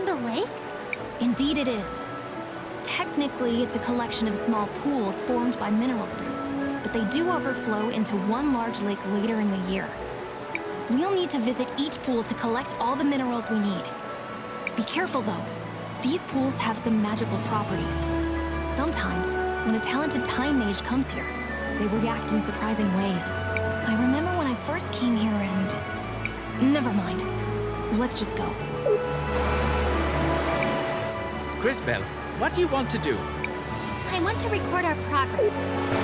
Rainbow Lake? Indeed it is. Technically, it's a collection of small pools formed by mineral springs, but they do overflow into one large lake later in the year. We'll need to visit each pool to collect all the minerals we need. Be careful though. These pools have some magical properties. Sometimes, when a talented time mage comes here, they react in surprising ways. I remember when I first came here and... Never mind. Let's just go. Crisbell, what do you want to do? I want to record our progress.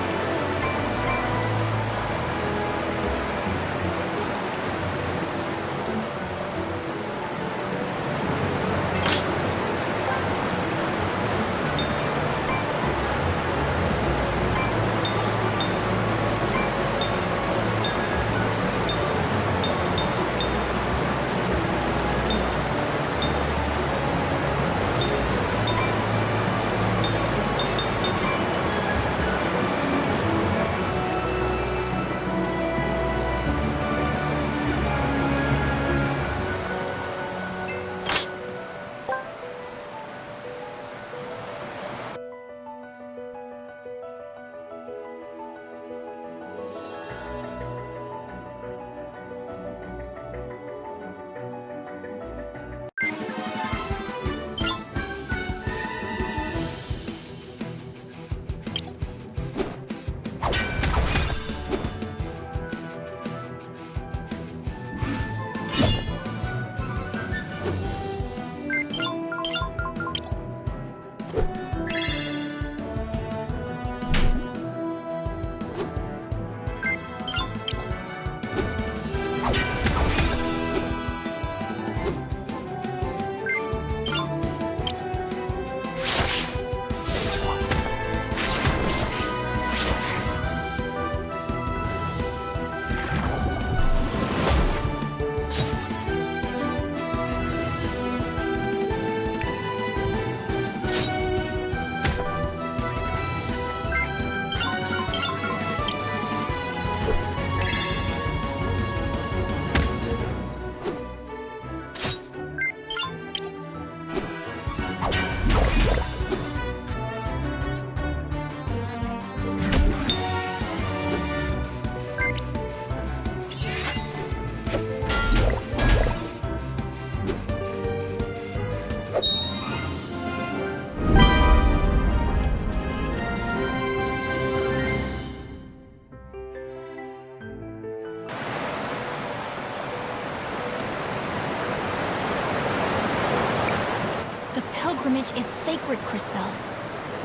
Pilgrimage is sacred, Crisbell.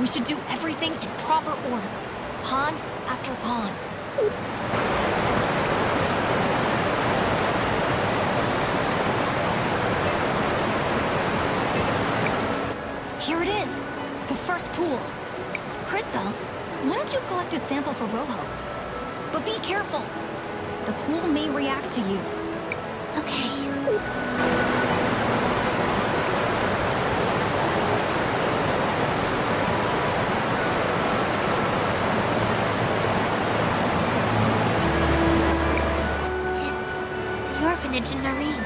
We should do everything in proper order, pond after pond. Here it is, the first pool. Crisbell, why don't you collect a sample for Rojo? But be careful. The pool may react to you. Okay. In Marine,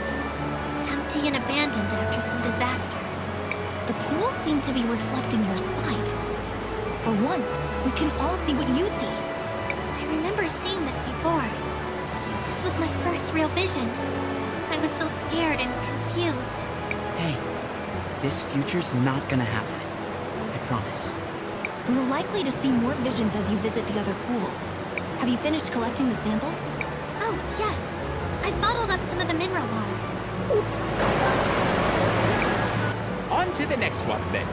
empty and abandoned after some disaster. The pools seem to be reflecting your sight. For once, we can all see what you see. I remember seeing this before. This was my first real vision. I was so scared and confused. Hey, this future's not gonna happen. I promise. We're likely to see more visions as you visit the other pools. Have you finished collecting the sample? Oh, yes. I bottled up some of the mineral water. On to the next one, then.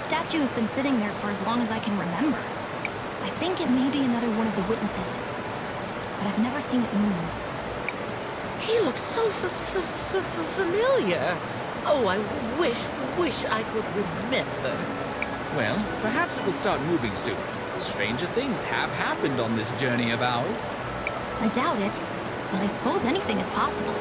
statue has been sitting there for as long as I can remember. I think it may be another one of the witnesses, but I've never seen it move. He looks so familiar. Oh, I wish I could remember. Well, perhaps it will start moving soon. Stranger things have happened on this journey of ours. I doubt it, but I suppose anything is possible.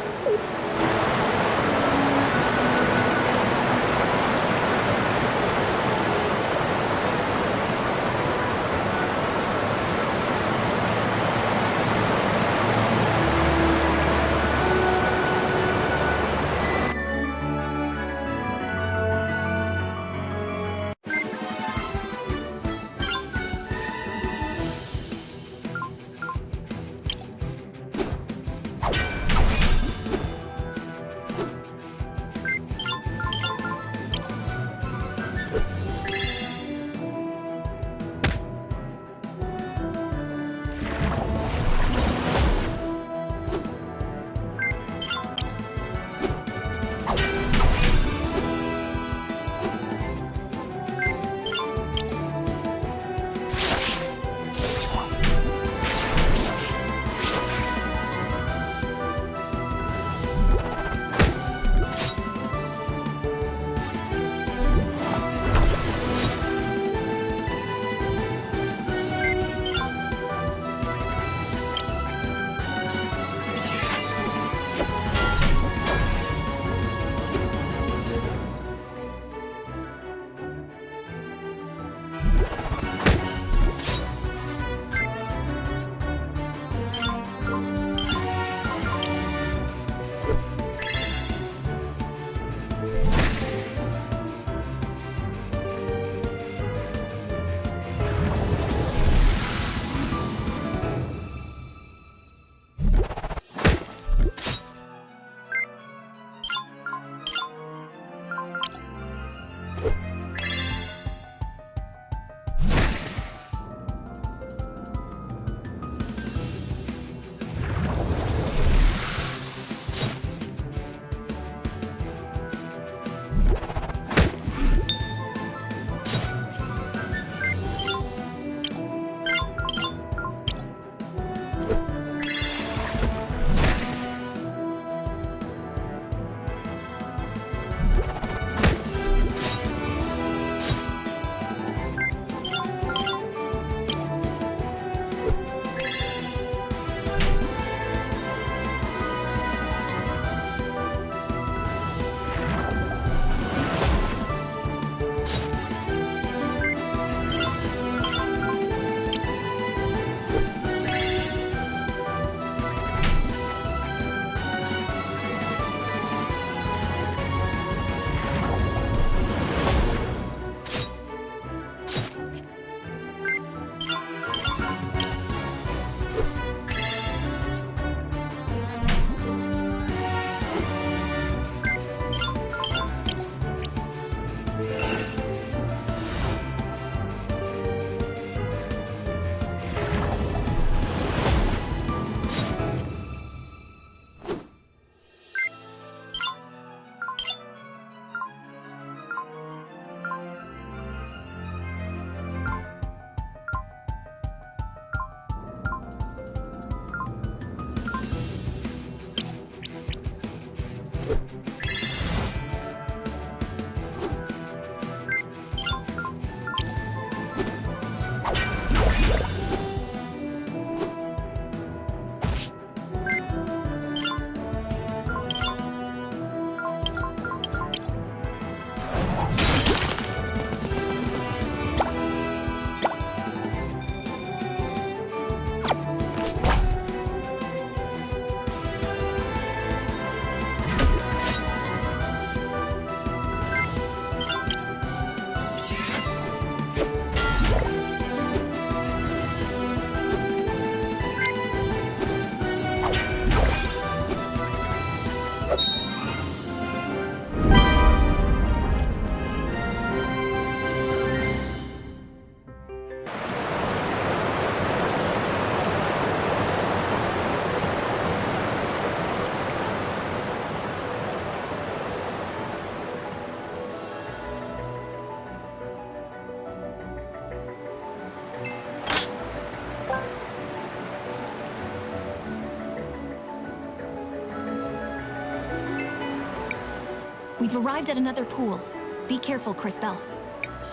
We've arrived at another pool. Be careful, Crisbell.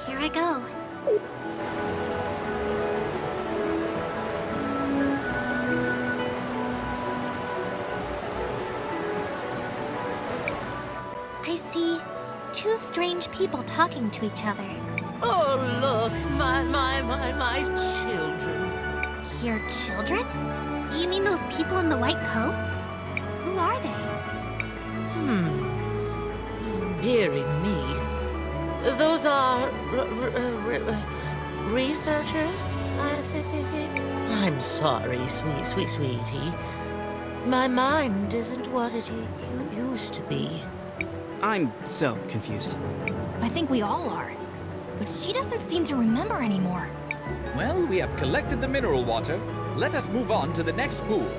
Here I go. I see two strange people talking to each other. Oh, look, my children. Your children? You mean those people in the white coats? Who are they? Dearie me. Those are researchers, I think. I'm sorry, sweetie. My mind isn't what it used to be. I'm so confused. I think we all are. But she doesn't seem to remember anymore. Well, we have collected the mineral water. Let us move on to the next pool.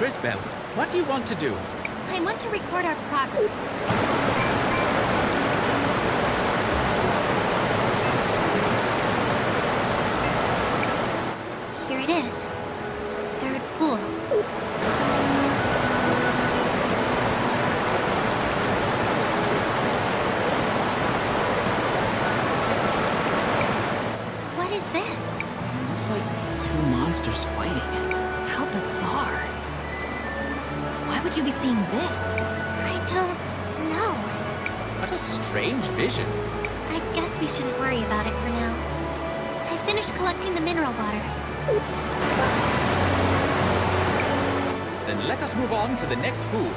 Crisbell, what do you want to do? I want to record our progress. Here it is. The third pool. What is this? It looks like two monsters fighting. How bizarre. Why would you be seeing this? I don't know. What a strange vision. I guess we shouldn't worry about it for now. I finished collecting the mineral water. Then let us move on to the next pool.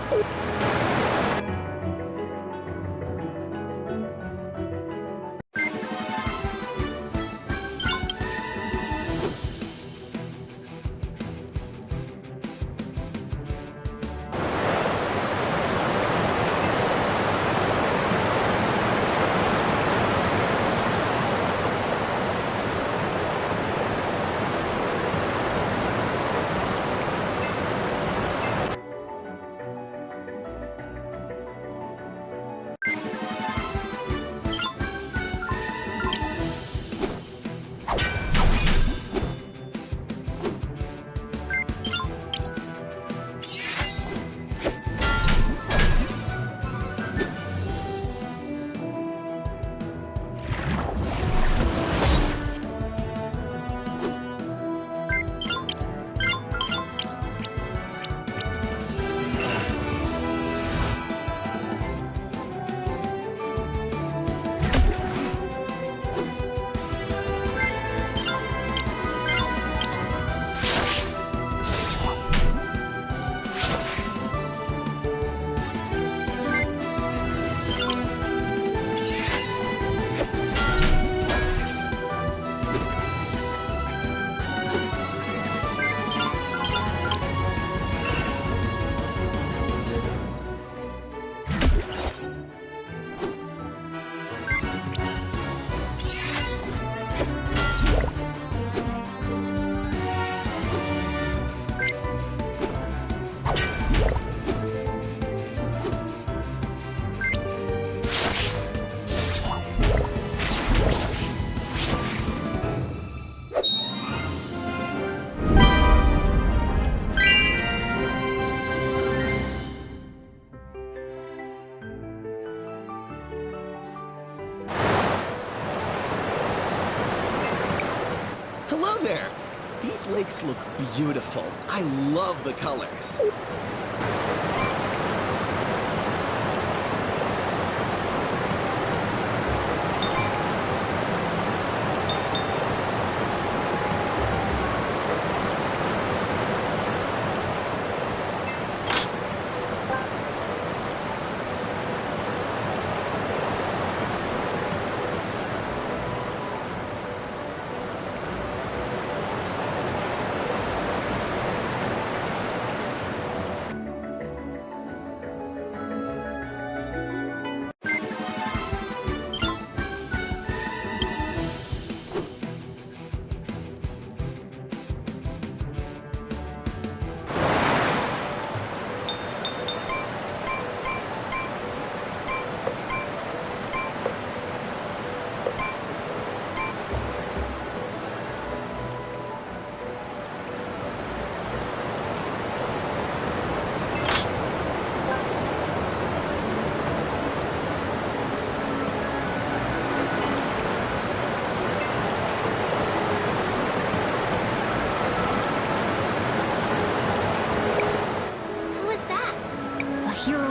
Hello there! These lakes look beautiful. I love the colors.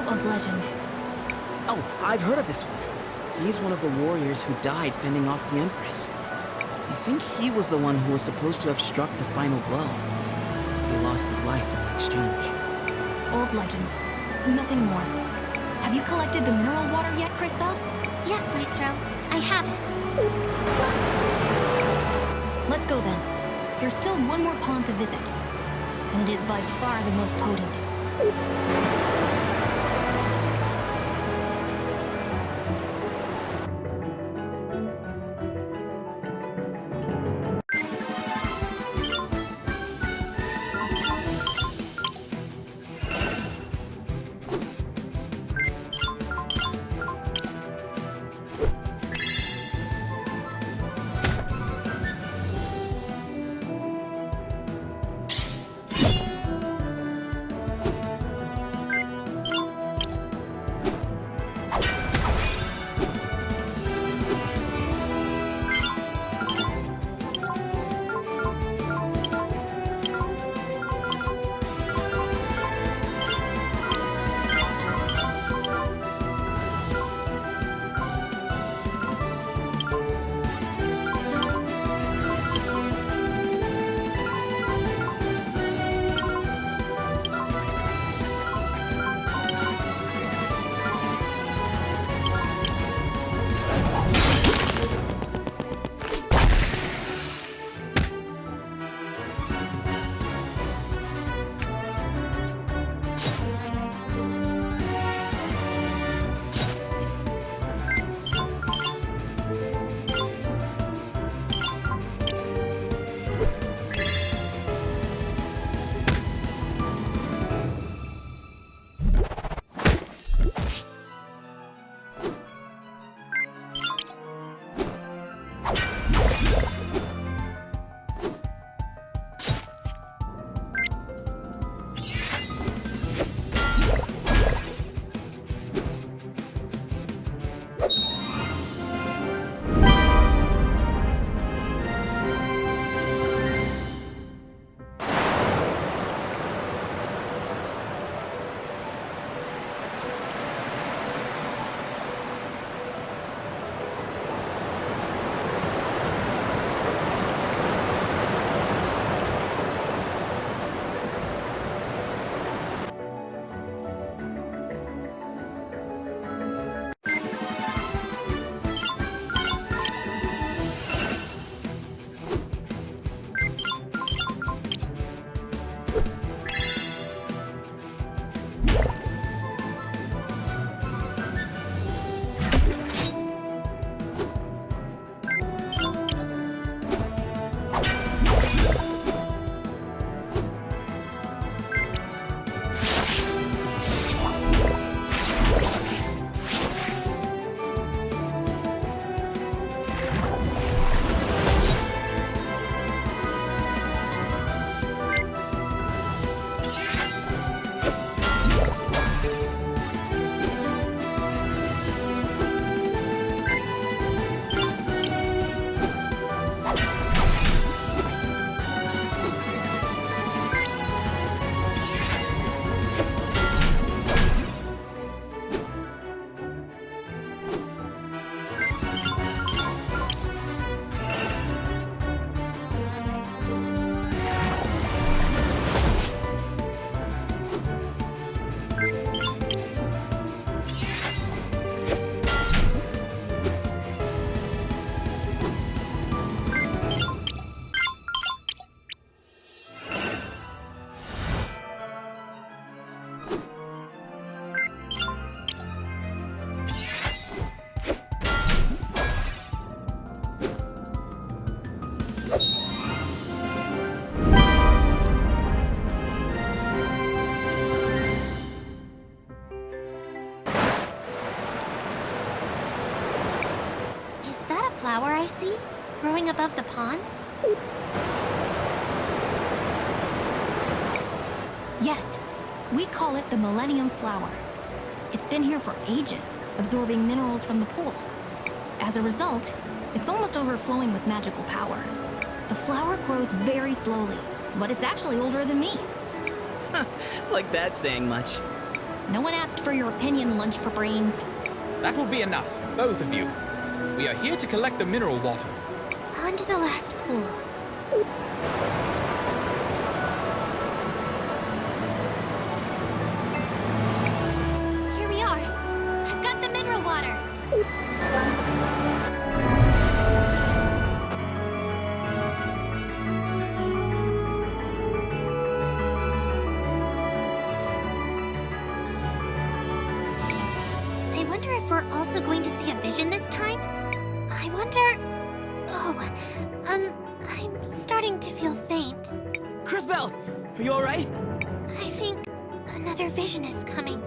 Of legend. Oh, I've heard of this one. He's one of the warriors who died fending off the Empress. I think he was the one who was supposed to have struck the final blow. He lost his life in the exchange. Old legends. Nothing more. Have you collected the mineral water yet, Crisbell? Yes, Maestro. I have it. Let's go then. There's still one more pond to visit. And it is by far the most potent. flower I see, growing above the pond? Yes, we call it the Millennium Flower. It's been here for ages, absorbing minerals from the pool. As a result, it's almost overflowing with magical power. The flower grows very slowly, but it's actually older than me. Like that's saying much. No one asked for your opinion, Lunch for Brains. That will be enough, both of you. We are here to collect the mineral water. On to the last pool. Here we are. I've got the mineral water. I wonder if we're also going to see a vision this time? I wonder... Oh, I'm starting to feel faint. Crisbell, are you alright? I think another vision is coming.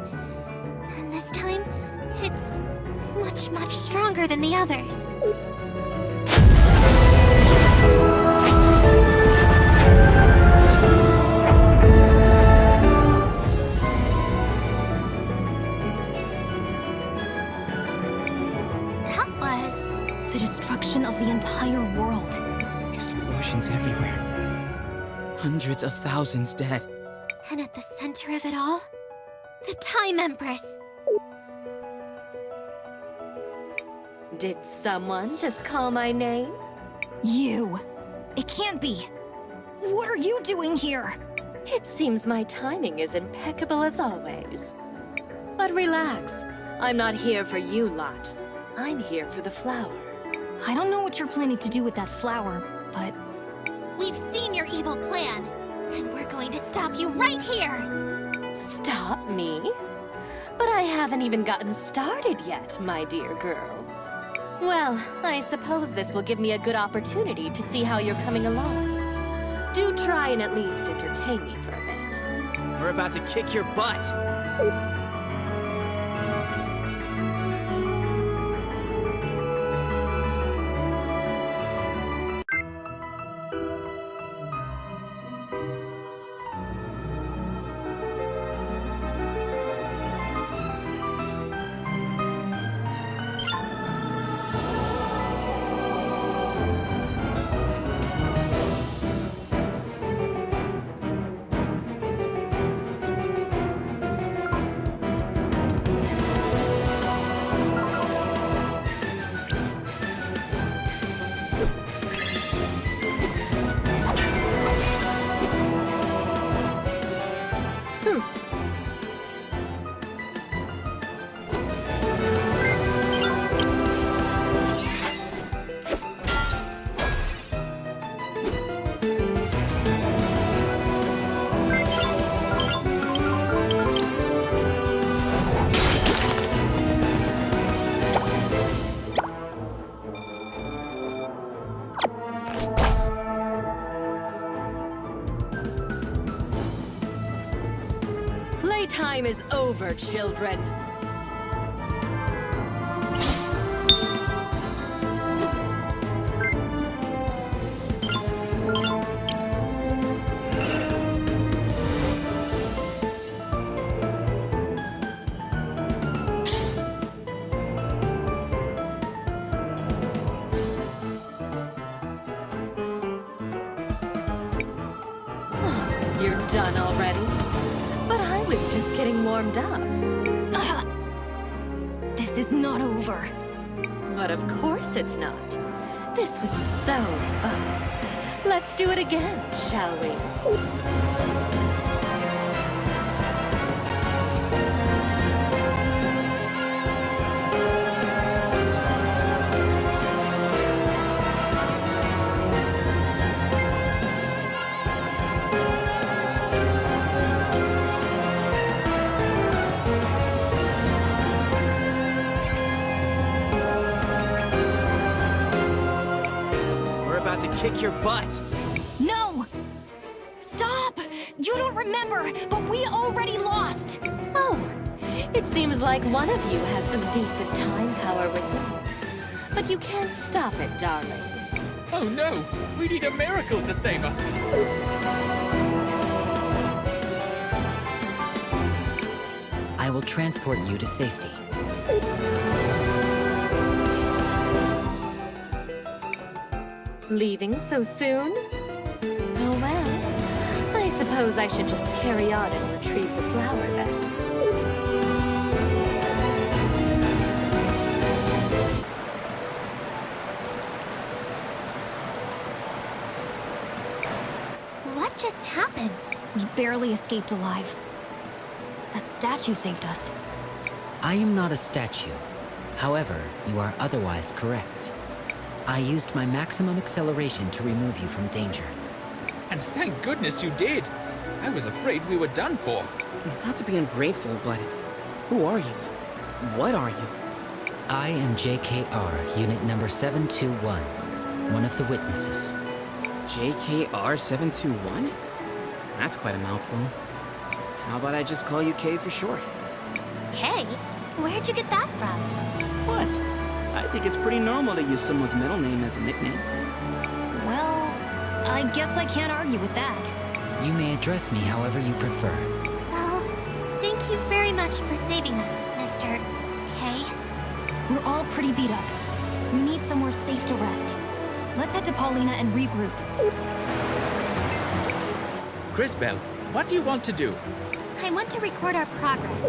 And this time, it's much, much stronger than the others. That was... The destruction of the entire world. Explosions everywhere. Hundreds of thousands dead. And at the center of it all, the Time Empress. Did someone just call my name? You. It can't be. What are you doing here? It seems my timing is impeccable as always. But relax, I'm not here for you lot. I'm here for the flower. I don't know what you're planning to do with that flower, but... We've seen your evil plan, and we're going to stop you right here! Stop me? But I haven't even gotten started yet, my dear girl. Well, I suppose this will give me a good opportunity to see how you're coming along. Do try and at least entertain me for a bit. We're about to kick your butt. Playtime is over, children. You're done already? But I was just getting warmed up. This is not over. But of course it's not. This was so fun. Let's do it again, shall we? To kick your butt. No! Stop! You don't remember, but we already lost! Oh, it seems like one of you has some decent time power with them. But you can't stop it, darlings. Oh no! We need a miracle to save us! I will transport you to safety. Leaving so soon? Oh well. I suppose I should just carry on and retrieve the flower then. What just happened? We barely escaped alive. That statue saved us. I am not a statue. However, you are otherwise correct. I used my maximum acceleration to remove you from danger. And thank goodness you did! I was afraid we were done for. Not to be ungrateful, but who are you? What are you? I am JKR, unit number 721, one of the witnesses. JKR 721? That's quite a mouthful. How about I just call you K for short? Kay? Where'd you get that from? What? I think it's pretty normal to use someone's middle name as a nickname. Well, I guess I can't argue with that. You may address me however you prefer. Well, thank you very much for saving us, Mr. K. We're all pretty beat up. We need somewhere safe to rest. Let's head to Paulina and regroup. Crisbell, what do you want to do? I want to record our progress.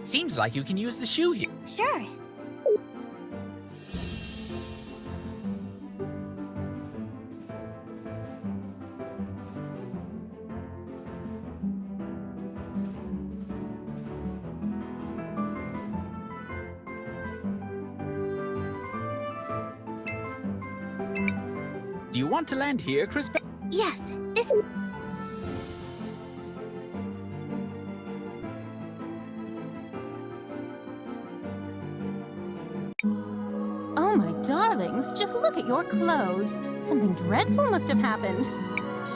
Seems like you can use the shoe here. Sure. Do you want to land here, Crisbell? Yes, this... Oh, my darlings, just look at your clothes. Something dreadful must have happened.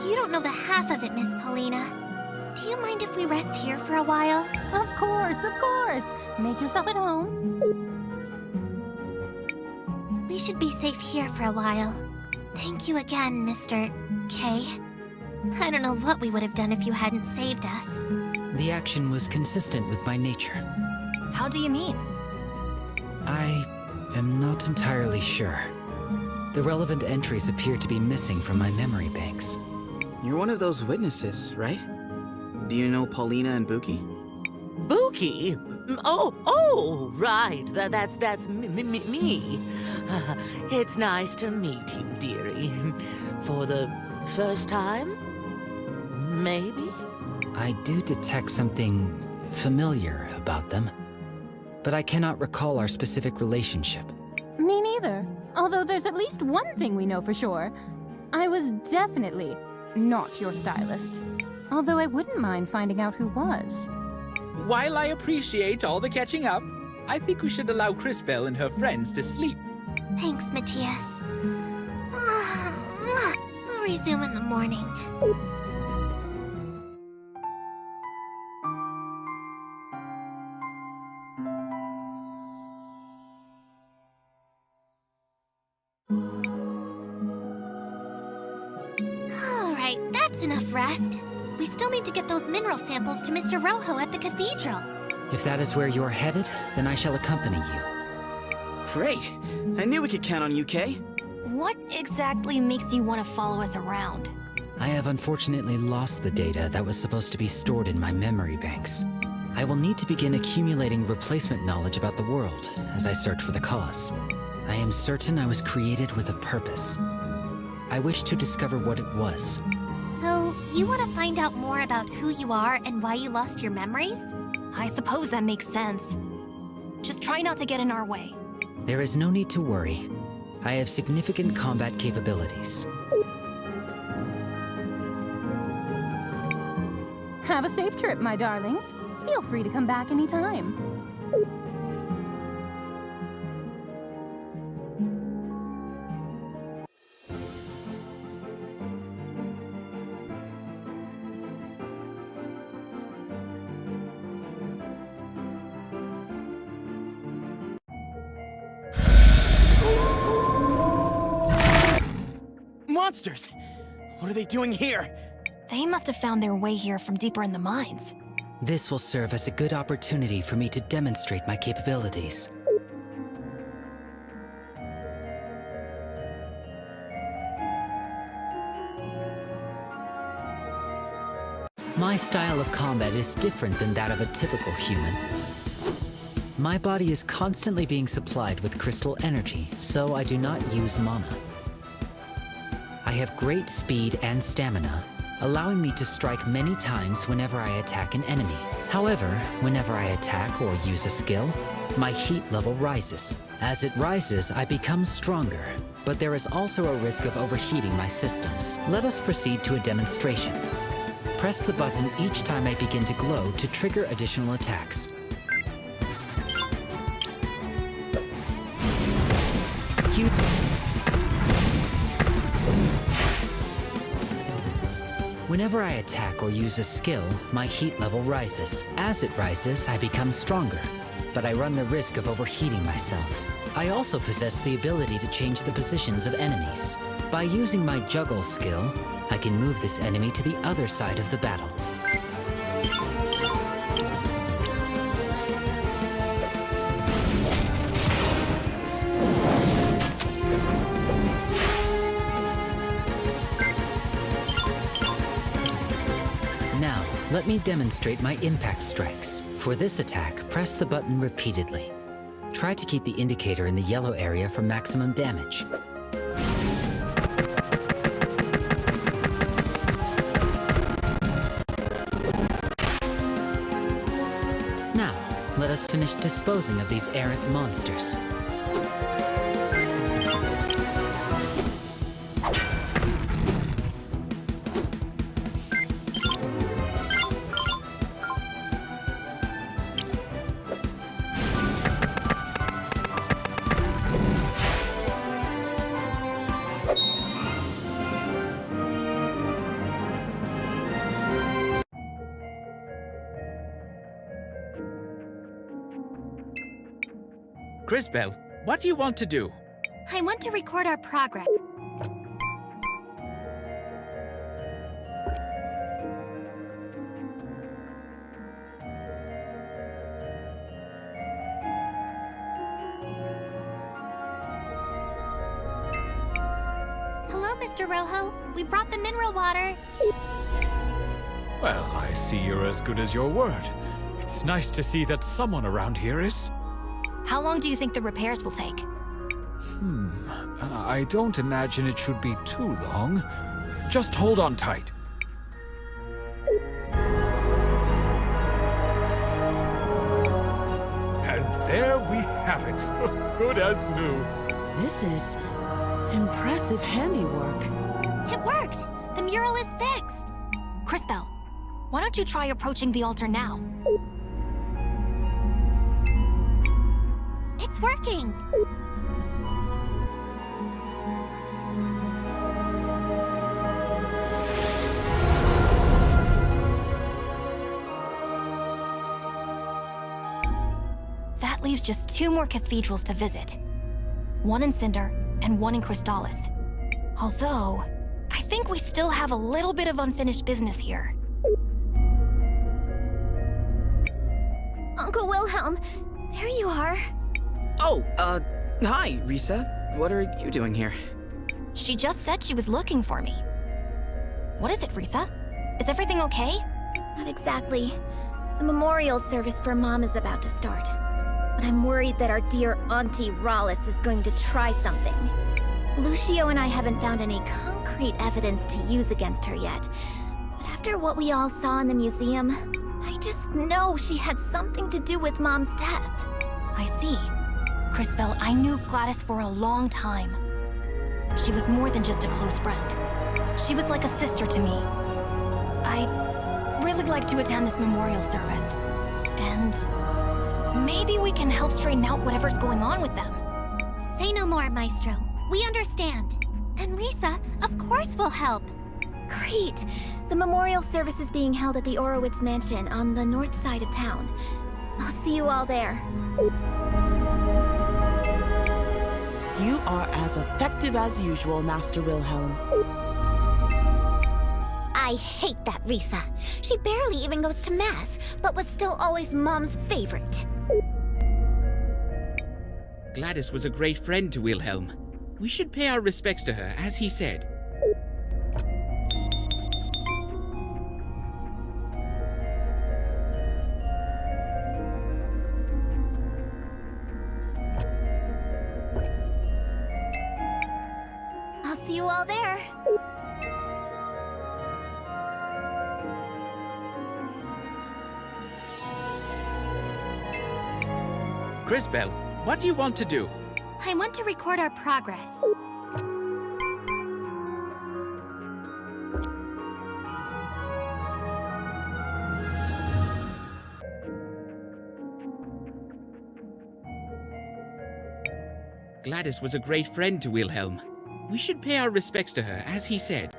You don't know the half of it, Miss Paulina. Do you mind if we rest here for a while? Of course, of course. Make yourself at home. We should be safe here for a while. Thank you again, Mr. K. I don't know what we would have done if you hadn't saved us. The action was consistent with my nature. How do you mean? I am not entirely sure. The relevant entries appear to be missing from my memory banks. You're one of those witnesses, right? Do you know Paulina and Buki? Buki? Oh, right. That's me. It's nice to meet you, dearie. For the first time? Maybe? I do detect something familiar about them, but I cannot recall our specific relationship. Me neither. Although there's at least one thing we know for sure. I was definitely not your stylist. Although I wouldn't mind finding out who was. While I appreciate all the catching up, I think we should allow Crisbell and her friends to sleep. Thanks, Matthias. We'll resume in the morning. All right, that's enough rest. We still need to get those mineral samples to Mr. Rojo at the cathedral. If that is where you're headed, then I shall accompany you. Great! I knew we could count on you, Kay. What exactly makes you want to follow us around? I have unfortunately lost the data that was supposed to be stored in my memory banks. I will need to begin accumulating replacement knowledge about the world as I search for the cause. I am certain I was created with a purpose. I wish to discover what it was. So, you want to find out more about who you are and why you lost your memories? I suppose that makes sense. Just try not to get in our way. There is no need to worry. I have significant combat capabilities. Have a safe trip, my darlings. Feel free to come back anytime. Monsters! What are they doing here? They must have found their way here from deeper in the mines. This will serve as a good opportunity for me to demonstrate my capabilities. My style of combat is different than that of a typical human. My body is constantly being supplied with crystal energy, so I do not use mana. I have great speed and stamina, allowing me to strike many times whenever I attack an enemy. However, whenever I attack or use a skill, my heat level rises. As it rises, I become stronger, but there is also a risk of overheating my systems. Let us proceed to a demonstration. Press the button each time I begin to glow to trigger additional attacks. Whenever I attack or use a skill, my heat level rises. As it rises, I become stronger, but I run the risk of overheating myself. I also possess the ability to change the positions of enemies. By using my juggle skill, I can move this enemy to the other side of the battle. Now, let me demonstrate my impact strikes. For this attack, press the button repeatedly. Try to keep the indicator in the yellow area for maximum damage. Now, let us finish disposing of these errant monsters. Crisbell, what do you want to do? I want to record our progress. Hello, Mr. Rojo. We brought the mineral water. Well, I see you're as good as your word. It's nice to see that someone around here is. How long do you think the repairs will take? I don't imagine it should be too long. Just hold on tight. And there we have it. Good as new. This is impressive handiwork. It worked! The mural is fixed! Crisbell, why don't you try approaching the altar now? It's working! That leaves just 2 more cathedrals to visit. One in Cinder and one in Crystalis. Although, I think we still have a little bit of unfinished business here. Uncle Willhelm, there you are. Oh, hi, Rysa. What are you doing here? She just said she was looking for me. What is it, Rysa? Is everything okay? Not exactly. The memorial service for Mom is about to start. But I'm worried that our dear Auntie Rhallus is going to try something. Lucio and I haven't found any concrete evidence to use against her yet. But after what we all saw in the museum, I just know she had something to do with Mom's death. I see. Crisbell, I knew Gladys for a long time. She was more than just a close friend. She was like a sister to me. really like to attend this memorial service. And maybe we can help straighten out whatever's going on with them. Say no more, Maestro. We understand. And Rysa, of course we'll help. Great! The memorial service is being held at the Orowitz Mansion on the north side of town. I'll see you all there. You are as effective as usual, Master Willhelm. I hate that Rysa. She barely even goes to Mass, but was still always Mom's favorite. Gladys was a great friend to Willhelm. We should pay our respects to her, as he said. I'll see you all there. Crisbell, what do you want to do? I want to record our progress. Gladys was a great friend to Willhelm. We should pay our respects to her, as he said.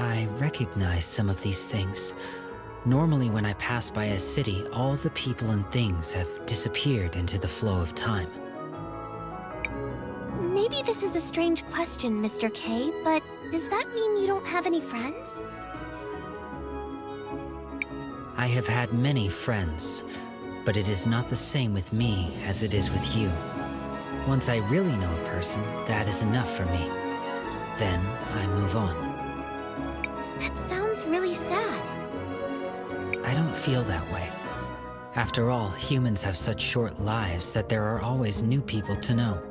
I recognize some of these things. Normally when I pass by a city, all the people and things have disappeared into the flow of time. Maybe this is a strange question, Mr. K, but does that mean you don't have any friends? I have had many friends, but it is not the same with me as it is with you. Once I really know a person, that is enough for me. Then I move on. That sounds really sad. I don't feel that way. After all, humans have such short lives that there are always new people to know.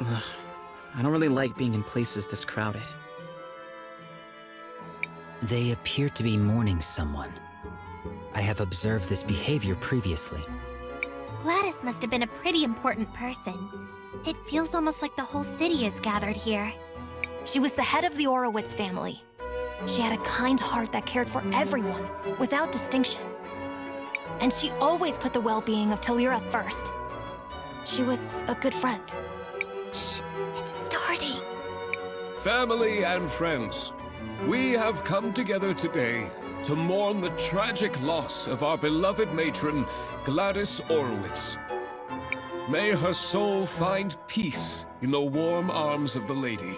Ugh, I don't really like being in places this crowded. They appear to be mourning someone. I have observed this behavior previously. Gladys must have been a pretty important person. It feels almost like the whole city is gathered here. She was the head of the Orowitz family. She had a kind heart that cared for everyone, without distinction. And she always put the well-being of Talira first. She was a good friend. Shh, it's starting. Family and friends, we have come together today to mourn the tragic loss of our beloved matron, Gladys Orowitz. May her soul find peace in the warm arms of the Lady.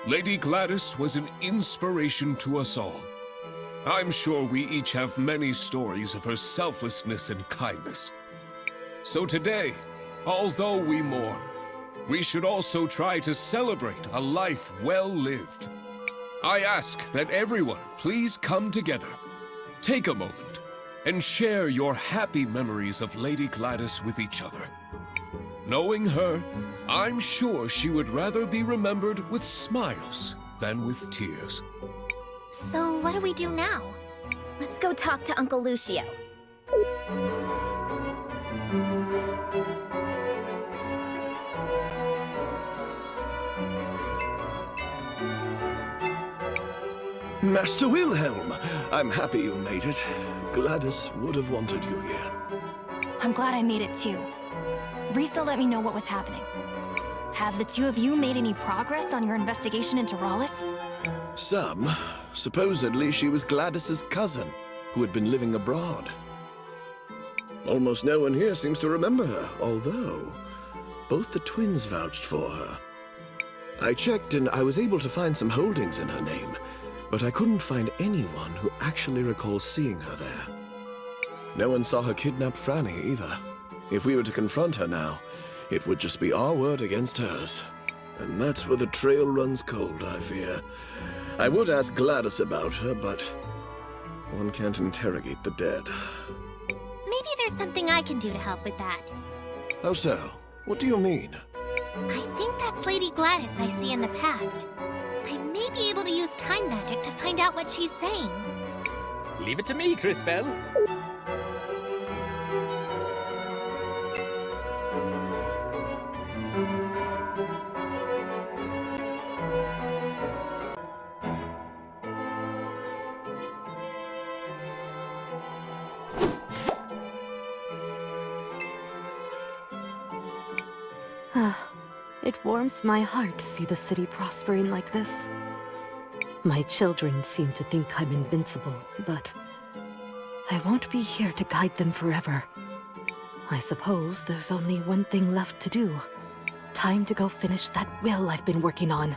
Lady Gladys was an inspiration to us all. I'm sure we each have many stories of her selflessness and kindness. So today, although we mourn, we should also try to celebrate a life well lived. I ask that everyone please come together, take a moment, and share your happy memories of Lady Gladys with each other. Knowing her, I'm sure she would rather be remembered with smiles than with tears. So what do we do now? Let's go talk to Uncle Lucio. Master Willhelm, I'm happy you made it. Gladys would have wanted you here. I'm glad I made it too. Rysa let me know what was happening. Have the two of you made any progress on your investigation into Rhallus? Some. Supposedly she was Gladys's cousin, who had been living abroad. Almost no one here seems to remember her, although both the twins vouched for her. I checked and I was able to find some holdings in her name, but I couldn't find anyone who actually recalls seeing her there. No one saw her kidnap Franny either. If we were to confront her now, it would just be our word against hers. And that's where the trail runs cold, I fear. I would ask Gladys about her, but one can't interrogate the dead. Maybe there's something I can do to help with that. How so? What do you mean? I think that's Lady Gladys I see in the past. I may be able to use time magic to find out what she's saying. Leave it to me, Crisbell. It warms my heart to see the city prospering like this. My children seem to think I'm invincible, but I won't be here to guide them forever. I suppose there's only one thing left to do. Time to go finish that will I've been working on.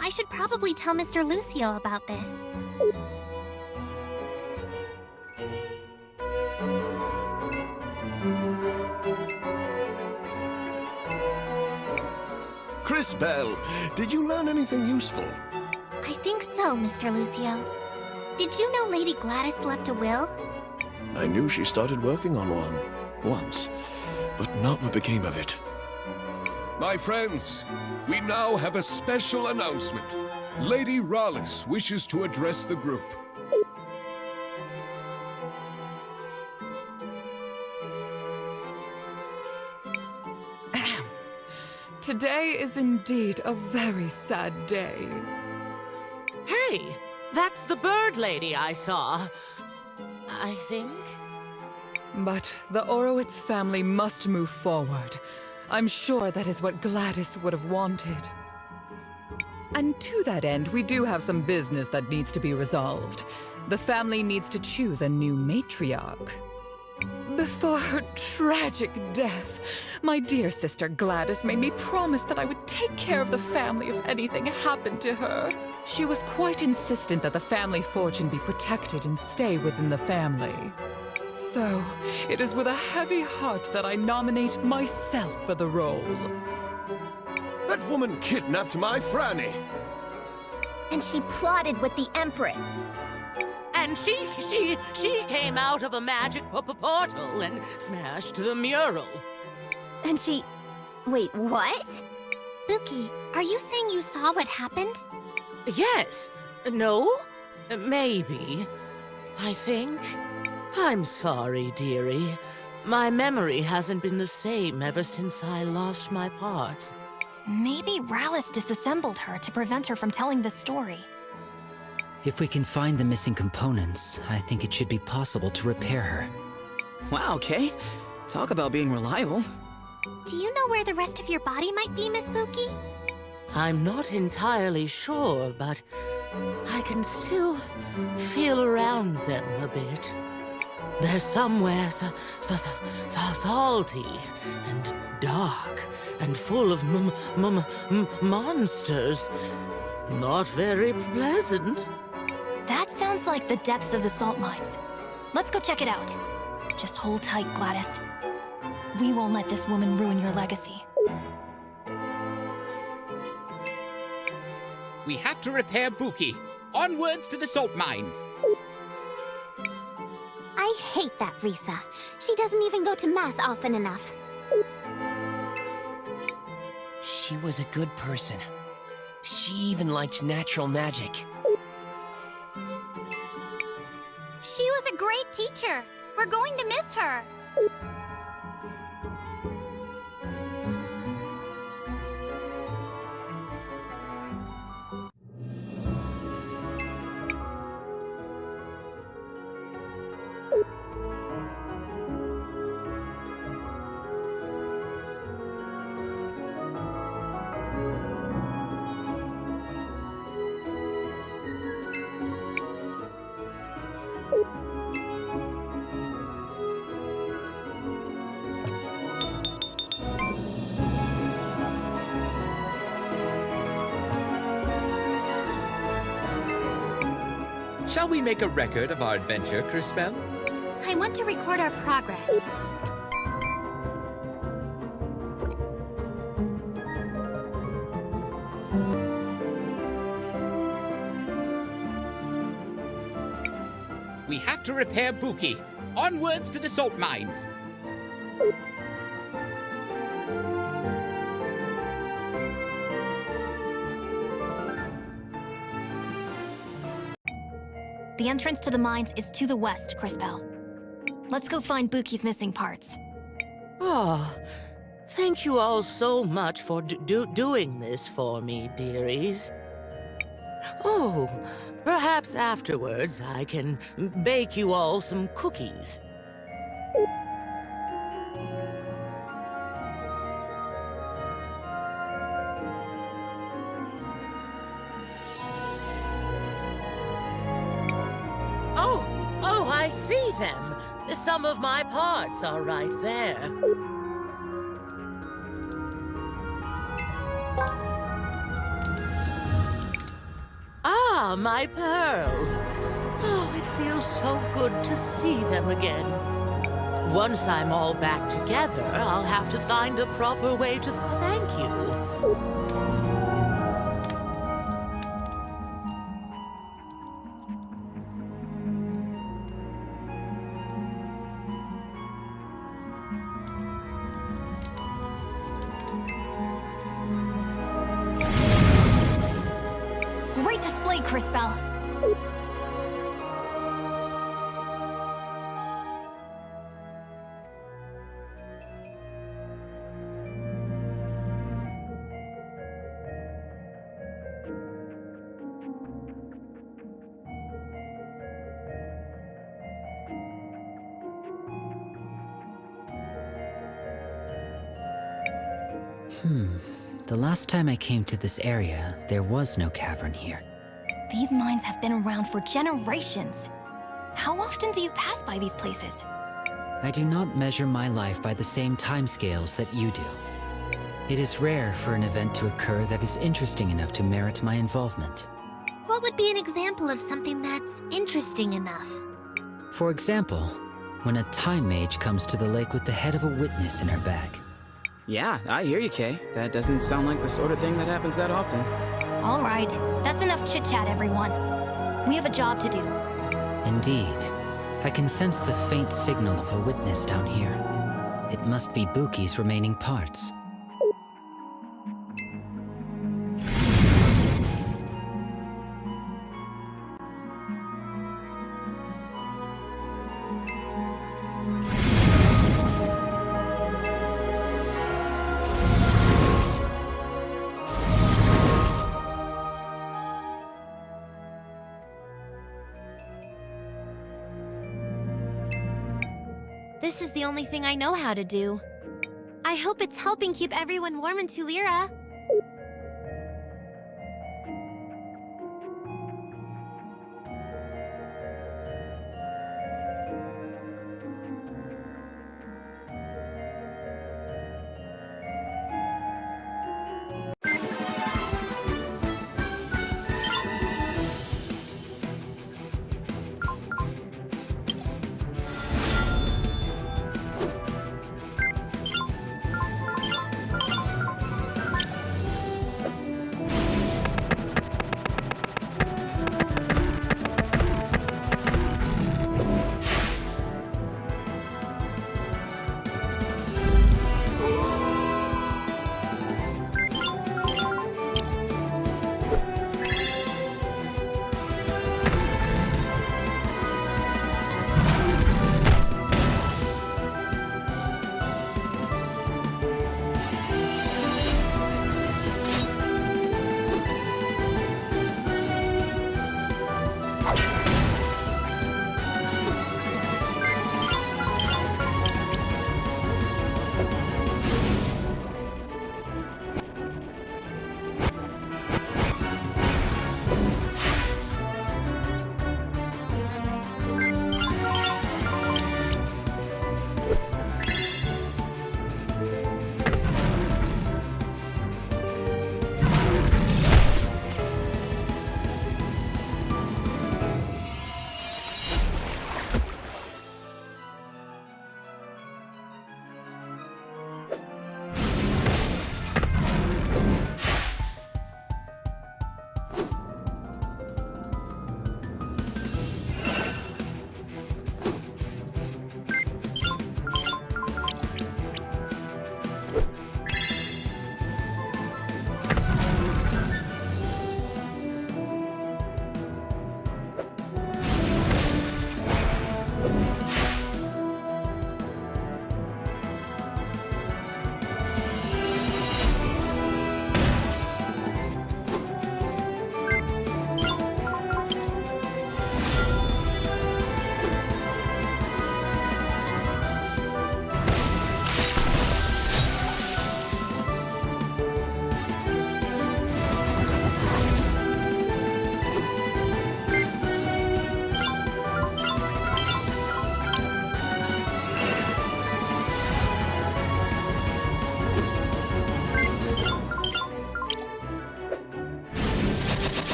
I should probably tell Mr. Lucio about this. Crisbell, did you learn anything useful? I think so, Mr. Lucio. Did you know Lady Gladys left a will? I knew she started working on one, once, but not what became of it. My friends, we now have a special announcement. Lady Rhallus wishes to address the group. Today is indeed a very sad day. Hey, that's the bird lady I saw. I think. But the Orowitz family must move forward. I'm sure that is what Gladys would have wanted. And to that end, we do have some business that needs to be resolved. The family needs to choose a new matriarch. Before her tragic death, my dear sister Gladys made me promise that I would take care of the family if anything happened to her. She was quite insistent that the family fortune be protected and stay within the family. So, it is with a heavy heart that I nominate myself for the role. That woman kidnapped my Franny! And she plotted with the Empress. And she came out of a magic portal and smashed the mural. And she... Wait, what? Buki, are you saying you saw what happened? Yes. No? Maybe. I think. I'm sorry, dearie. My memory hasn't been the same ever since I lost my part. Maybe Rhallus disassembled her to prevent her from telling the story. If we can find the missing components, I think it should be possible to repair her. Wow, Kay. Talk about being reliable. Do you know where the rest of your body might be, Miss Buki? I'm not entirely sure, but I can still feel around them a bit. They're somewhere salty and dark and full of monsters. Not very pleasant. That sounds like the depths of the salt mines. Let's go check it out. Just hold tight, Gladys. We won't let this woman ruin your legacy. We have to repair Buki. Onwards to the salt mines. I hate that Rysa. She doesn't even go to mass often enough. She was a good person. She even liked natural magic. She was a great teacher. We're going to miss her. Shall we make a record of our adventure, Crisbell? I want to record our progress. We have to repair Buki. Onwards to the salt mines. The entrance to the mines is to the west, Crisbell. Let's go find Buki's missing parts. Oh, thank you all so much for doing this for me, dearies. Oh, perhaps afterwards I can bake you all some cookies. Oh, I see them. Some of my parts are right there. Ah, my pearls. Oh, it feels so good to see them again. Once I'm all back together, I'll have to find a proper way to thank you. Great display, Crisbell. The last time I came to this area, there was no cavern here. These mines have been around for generations. How often do you pass by these places? I do not measure my life by the same timescales that you do. It is rare for an event to occur that is interesting enough to merit my involvement. What would be an example of something that's interesting enough? For example, when a time mage comes to the lake with the head of a witness in her bag. Yeah, I hear you, Kay. That doesn't sound like the sort of thing that happens that often. All right, that's enough chit-chat, everyone. We have a job to do. Indeed. I can sense the faint signal of a witness down here. It must be Buki's remaining parts. This is the only thing I know how to do. I hope it's helping keep everyone warm in Tulira.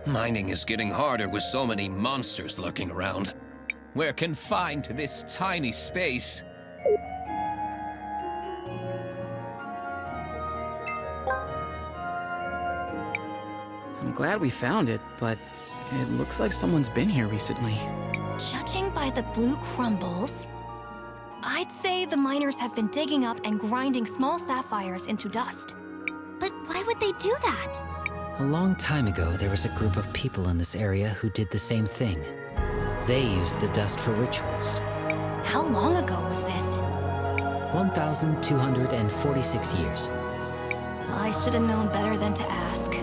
Mining is getting harder with so many monsters lurking around. We're confined to this tiny space. I'm glad we found it, but it looks like someone's been here recently. Judging by the blue crumbles, I'd say the miners have been digging up and grinding small sapphires into dust. But why would they do that? A long time ago, there was a group of people in this area who did the same thing. They used the dust for rituals. How long ago was this? 1,246 years. I should have known better than to ask.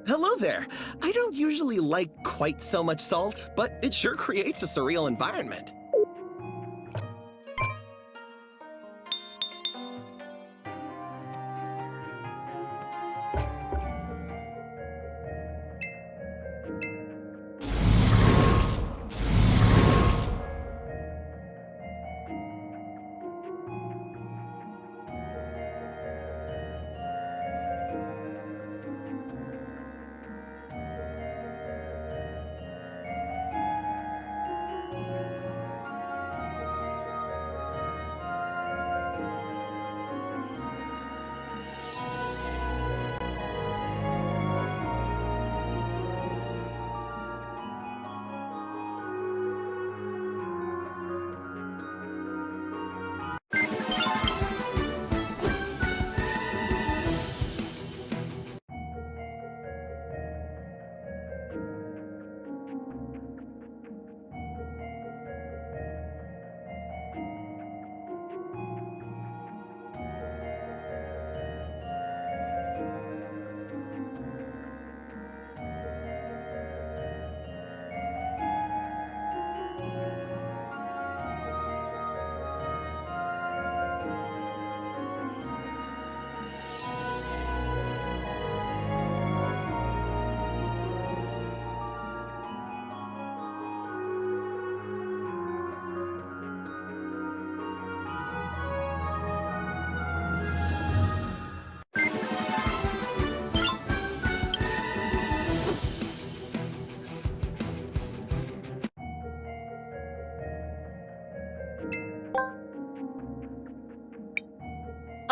Hello there. I don't usually like quite so much salt, but it sure creates a surreal environment.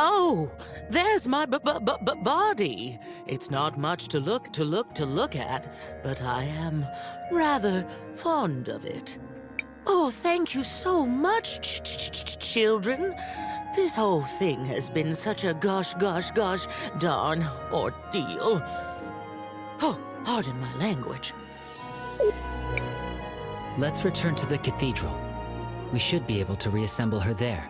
Oh, there's my body. It's not much to look at, but I am rather fond of it. Oh, thank you so much, children. This whole thing has been such a gosh darn ordeal. Oh, pardon my language. Let's return to the cathedral. We should be able to reassemble her there.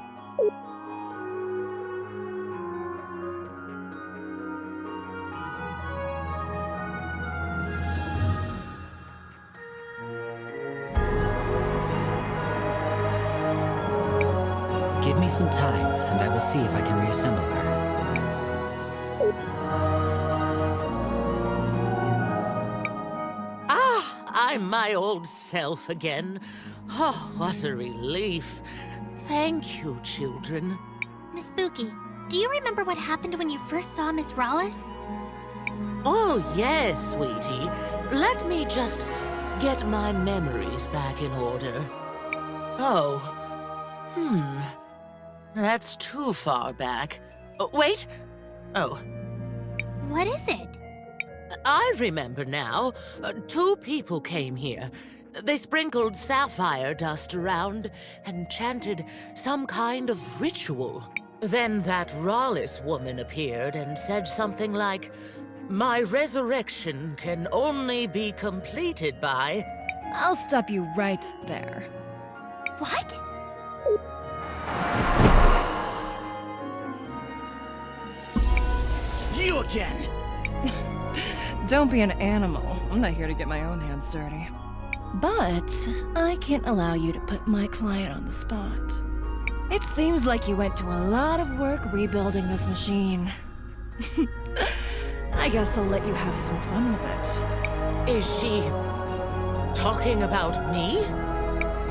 Give me some time, and I will see if I can reassemble her. Ah, I'm my old self again. Oh, what a relief. Thank you, children. Miss Buki, do you remember what happened when you first saw Miss Rhallus? Oh, yes, sweetie. Let me just get my memories back in order. Oh. That's too far back. Wait! Oh. What is it? I remember now. 2 people came here. They sprinkled sapphire dust around and chanted some kind of ritual. Then that Rhallus woman appeared and said something like, "My resurrection can only be completed by..." I'll stop you right there. What? You again! Don't be an animal. I'm not here to get my own hands dirty. But I can't allow you to put my client on the spot. It seems like you went to a lot of work rebuilding this machine. I guess I'll let you have some fun with it. Is she talking about me?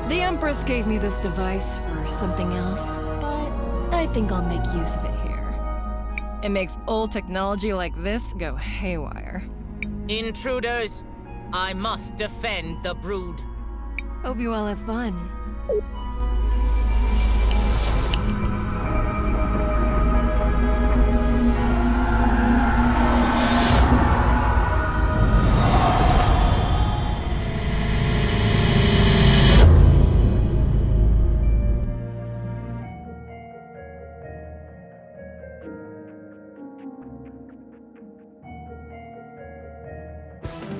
The Empress gave me this device for something else, but I think I'll make use of it here. It makes old technology like this go haywire. Intruders! I must defend the brood. Hope you all have fun.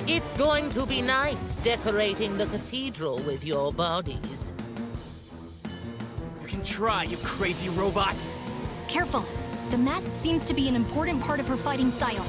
It's going to be nice decorating the cathedral with your bodies. You can try, you crazy robot! Careful. The mask seems to be an important part of her fighting style.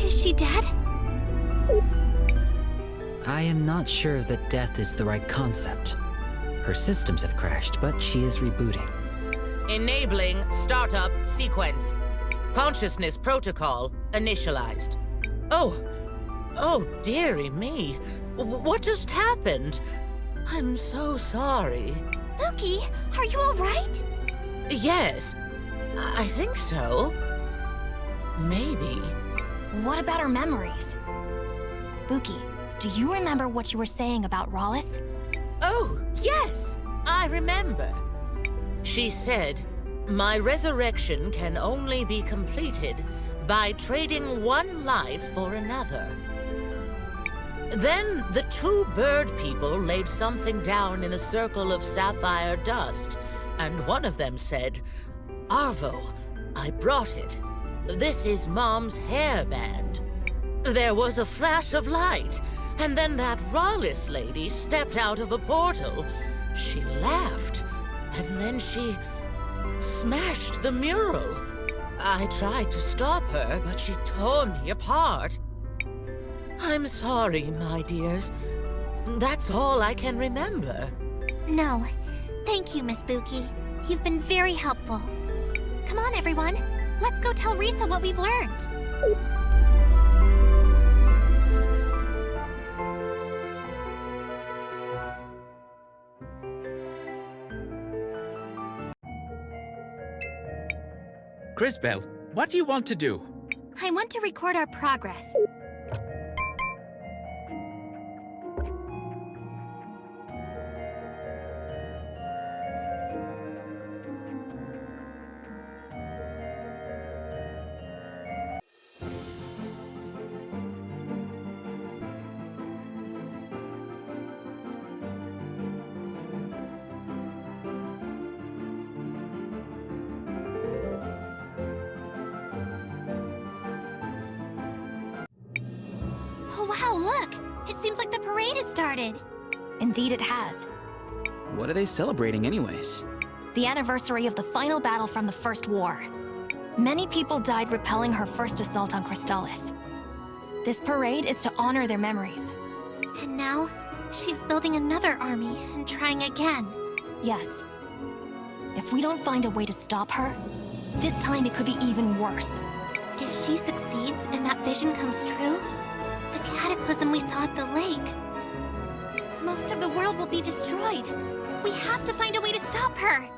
Is she dead? I am not sure that death is the right concept. Her systems have crashed, but she is rebooting. Enabling startup sequence. Consciousness protocol initialized. Oh, dearie me. What just happened? I'm so sorry. Buki, are you all right? Yes, I think so. Maybe. What about her memories? Buki, do you remember what you were saying about Rhallus? Oh, yes, I remember. She said, my resurrection can only be completed by trading one life for another. Then the two bird people laid something down in the circle of sapphire dust, and one of them said, Arvo, I brought it. This is Mom's hairband. There was a flash of light, and then that Rhallus lady stepped out of a portal. She laughed, and then she smashed the mural. I tried to stop her, but she tore me apart. I'm sorry, my dears. That's all I can remember. No. Thank you, Miss Buki. You've been very helpful. Come on, everyone. Let's go tell Rysa what we've learned. Crisbell, what do you want to do? I want to record our progress. Oh wow, look! It seems like the parade has started. Indeed it has. What are they celebrating anyways? The anniversary of the final battle from the First War. Many people died repelling her first assault on Crystallis. This parade is to honor their memories. And now, she's building another army and trying again. Yes. If we don't find a way to stop her, this time it could be even worse. If she succeeds and that vision comes true, the cataclysm we saw at the lake, most of the world will be destroyed. We have to find a way to stop her.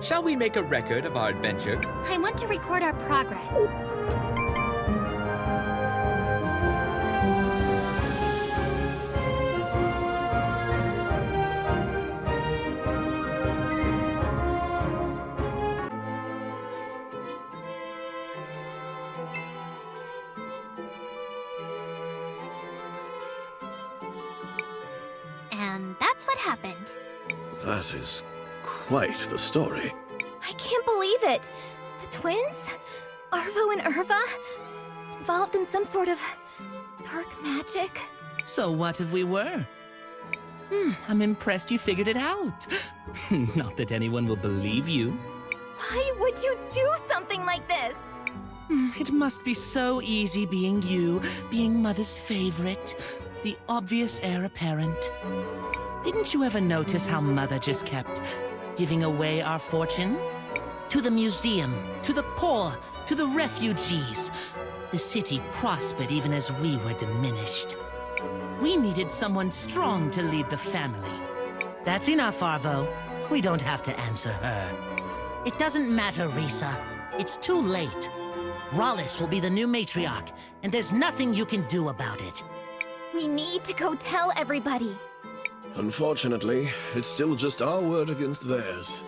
Shall we make a record of our adventure? I want to record our progress. And that's what happened. That is quite the story. I can't believe it. The twins? Arvo and Erva? Involved in some sort of dark magic? So what if we were? I'm impressed you figured it out. Not that anyone will believe you. Why would you do something like this? It must be so easy being you, being Mother's favorite, the obvious heir apparent. Didn't you ever notice how Mother just kept giving away our fortune? To the museum, to the poor, to the refugees. The city prospered even as we were diminished. We needed someone strong to lead the family. That's enough, Arvo. We don't have to answer her. It doesn't matter, Rysa. It's too late. Rhallus will be the new matriarch, and there's nothing you can do about it. We need to go tell everybody. Unfortunately, it's still just our word against theirs.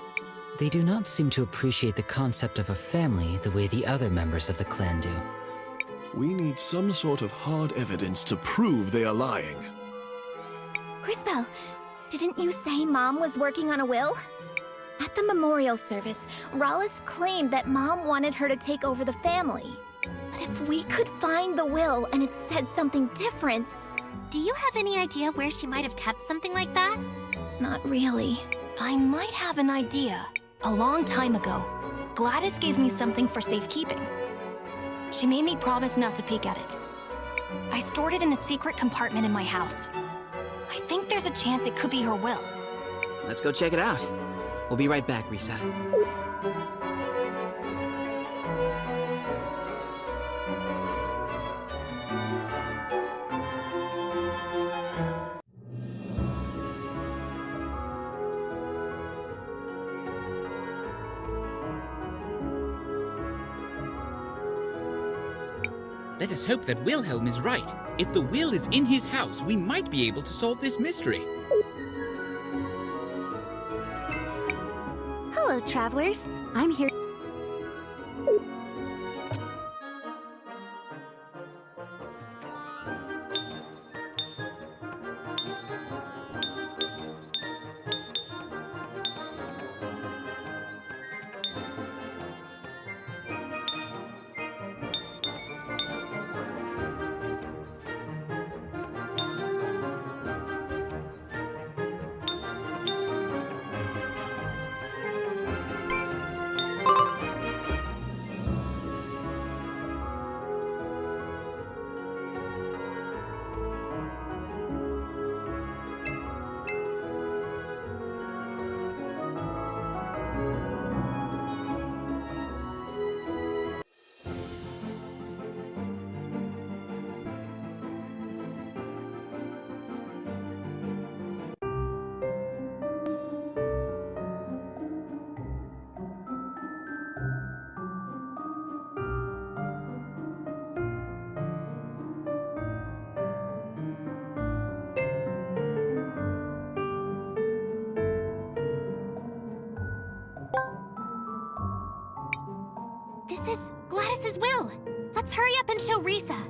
They do not seem to appreciate the concept of a family the way the other members of the clan do. We need some sort of hard evidence to prove they are lying. Crisbell, didn't you say Mom was working on a will? At the memorial service, Rhallus claimed that Mom wanted her to take over the family. But if we could find the will and it said something different... Do you have any idea where she might have kept something like that? Not really. I might have an idea. A long time ago, Gladys gave me something for safekeeping. She made me promise not to peek at it. I stored it in a secret compartment in my house. I think there's a chance it could be her will. Let's go check it out. We'll be right back, Rysa. Let us hope that Willhelm is right. If the will is in his house, we might be able to solve this mystery. Hello, travelers. I'm here. This is Gladys's will. Let's hurry up and show Rysa.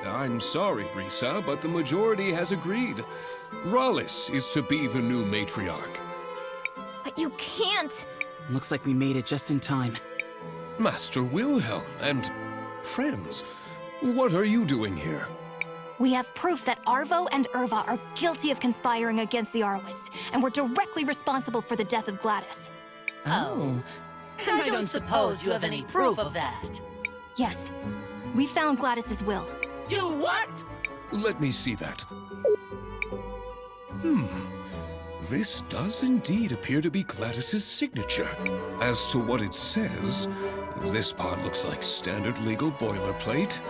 I'm sorry, Rysa, but the majority has agreed. Rhallus is to be the new matriarch. But you can't! Looks like we made it just in time. Master Willhelm and friends, what are you doing here? We have proof that Arvo and Erva are guilty of conspiring against the Arowitz, and were directly responsible for the death of Gladys. Oh. I don't suppose you have any proof of that. Yes. We found Gladys's will. You what? Let me see that. This does indeed appear to be Gladys's signature. As to what it says, this part looks like standard legal boilerplate.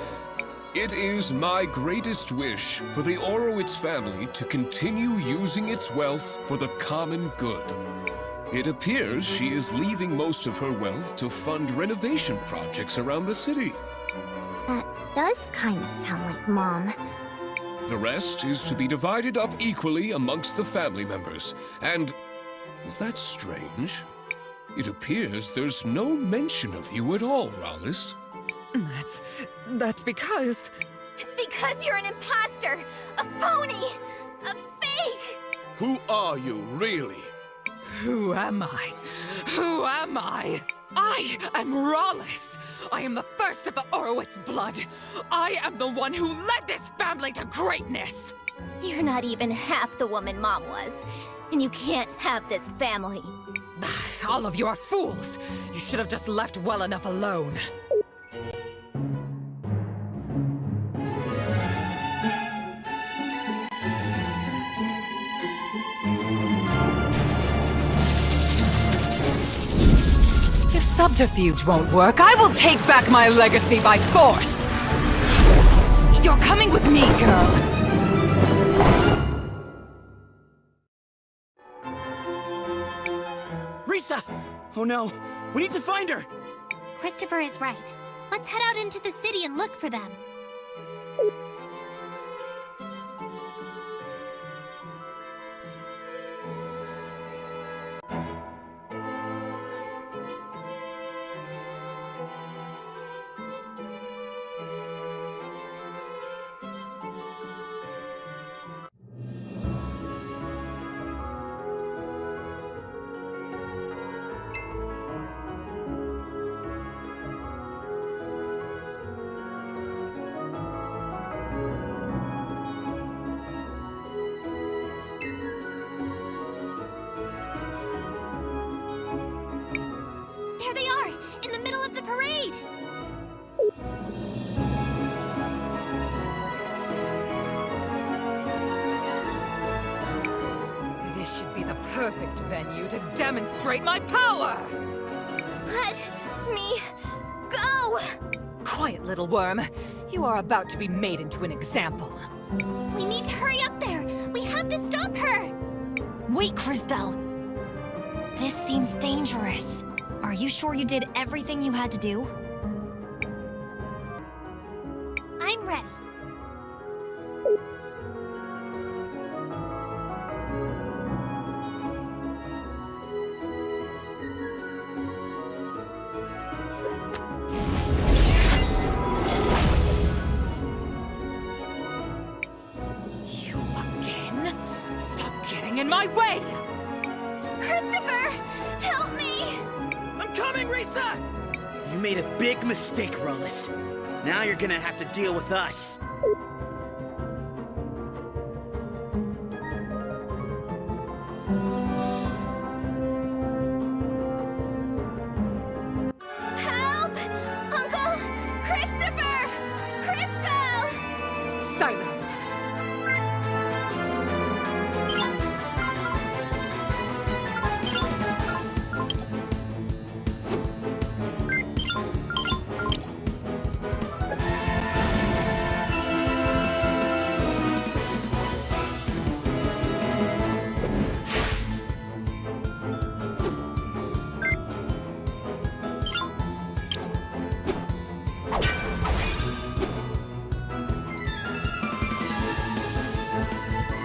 It is my greatest wish for the Orowitz family to continue using its wealth for the common good. It appears she is leaving most of her wealth to fund renovation projects around the city. That does kind of sound like Mom. The rest is to be divided up equally amongst the family members. And that's strange. It appears there's no mention of you at all, Rhallus. That's because... It's because you're an imposter! A phony! A fake! Who are you, really? Who am I? Who am I? I am Rhallus! I am the first of the Orowitz blood! I am the one who led this family to greatness! You're not even half the woman Mom was, and you can't have this family. All of you are fools! You should have just left well enough alone. If subterfuge won't work, I will take back my legacy by force! You're coming with me, girl! Rysa! Oh no, we need to find her! Christopher is right. Let's head out into the city and look for them. There they are, in the middle of the parade! This should be the perfect venue to demonstrate my power! Let me go! Quiet, little worm. You are about to be made into an example. We need to hurry up there! We have to stop her! Wait, Crisbell! This seems dangerous. Are you sure you did everything you had to do? I'm ready. You again? Stop getting in my way! Christopher! Help me! I'm coming, Rysa! You made a big mistake, Rhallus. Now you're gonna have to deal with us. Help! Uncle Christopher! Crisbell! Silence!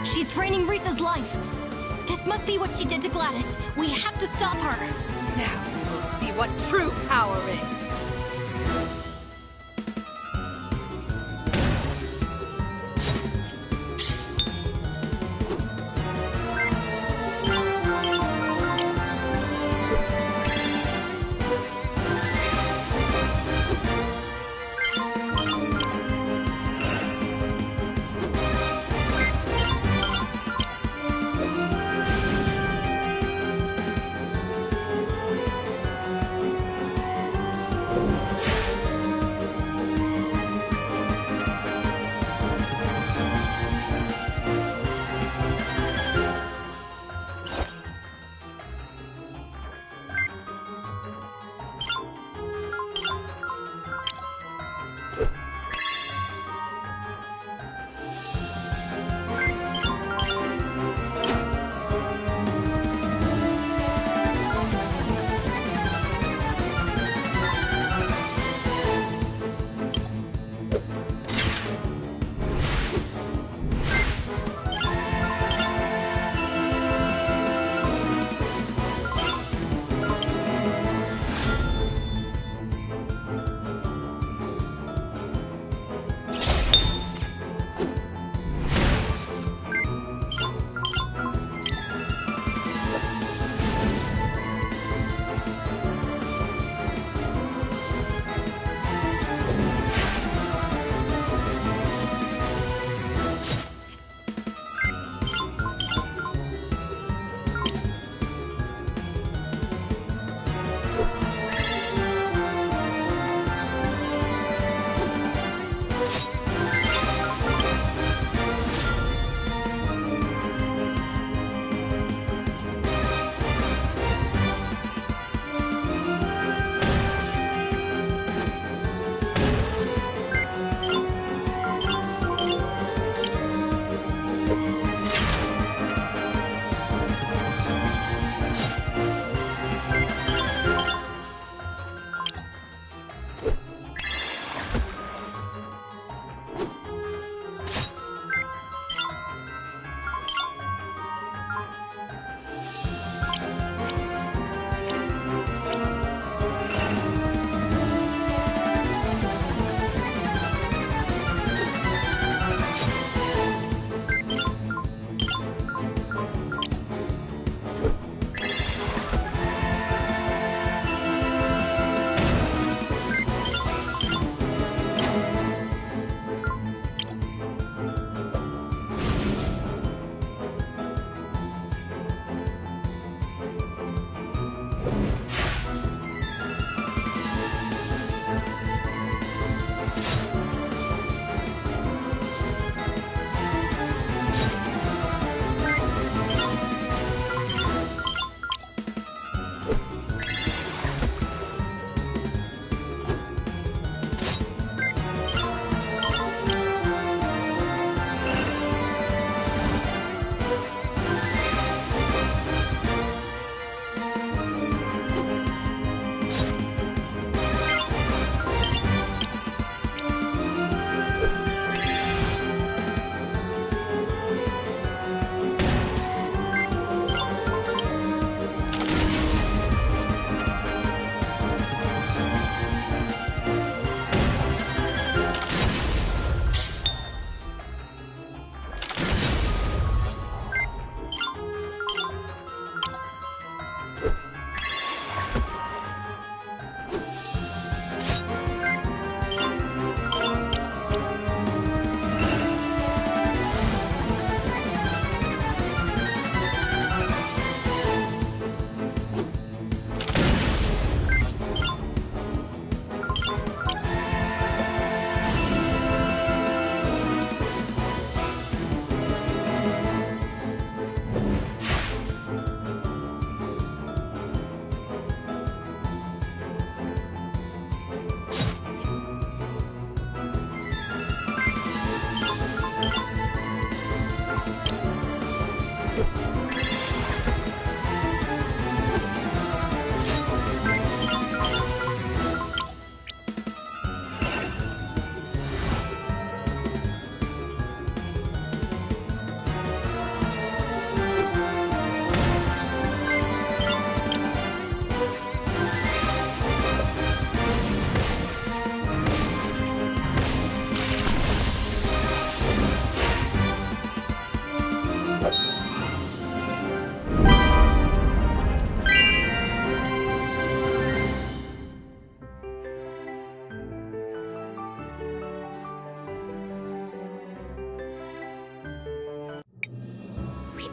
She's draining Rysa's life. This must be what she did to Gladys. We have to stop her. Now we will see what true power is.